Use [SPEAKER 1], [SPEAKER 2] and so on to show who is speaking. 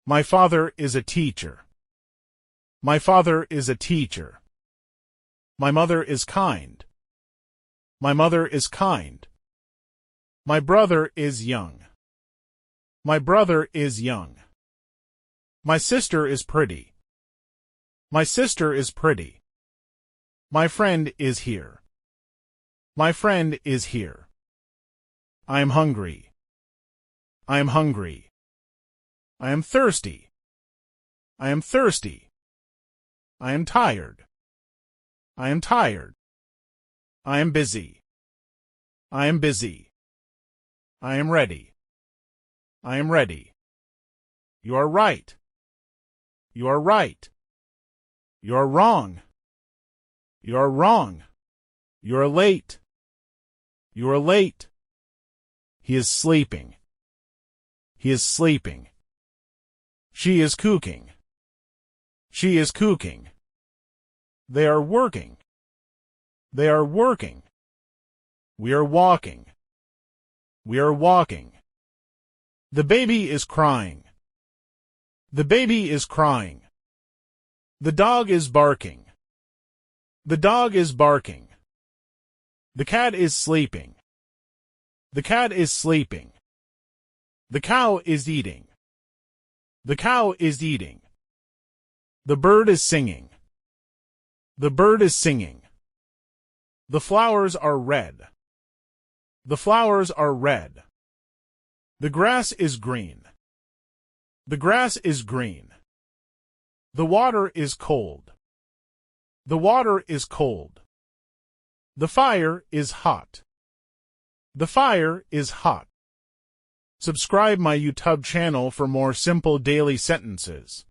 [SPEAKER 1] My father is a teacher. My father is a teacher. My mother is kind. My mother is kind. My brother is young. My brother is young. My sister is pretty. My sister is pretty. My friend is here. My friend is here. I am hungry. I am hungry. I am thirsty. I am thirsty. I am tired. I am tired. I am busy. I am busy. I am ready. I am ready. You are right. You are right. You are wrong. You are wrong. You are late. You are late. He is sleeping. He is sleeping. She is cooking. She is cooking. They are working. They are working. We are walking. We are walking. The baby is crying. The baby is crying. The dog is barking. The dog is barking. The cat is sleeping. The cat is sleeping. The cow is eating. The cow is eating. The bird is singing. The bird is singing. The flowers are red. The flowers are red. The grass is green. The grass is green. The water is cold. The water is cold. The fire is hot. The fire is hot. Subscribe my YouTube channel for more simple daily sentences.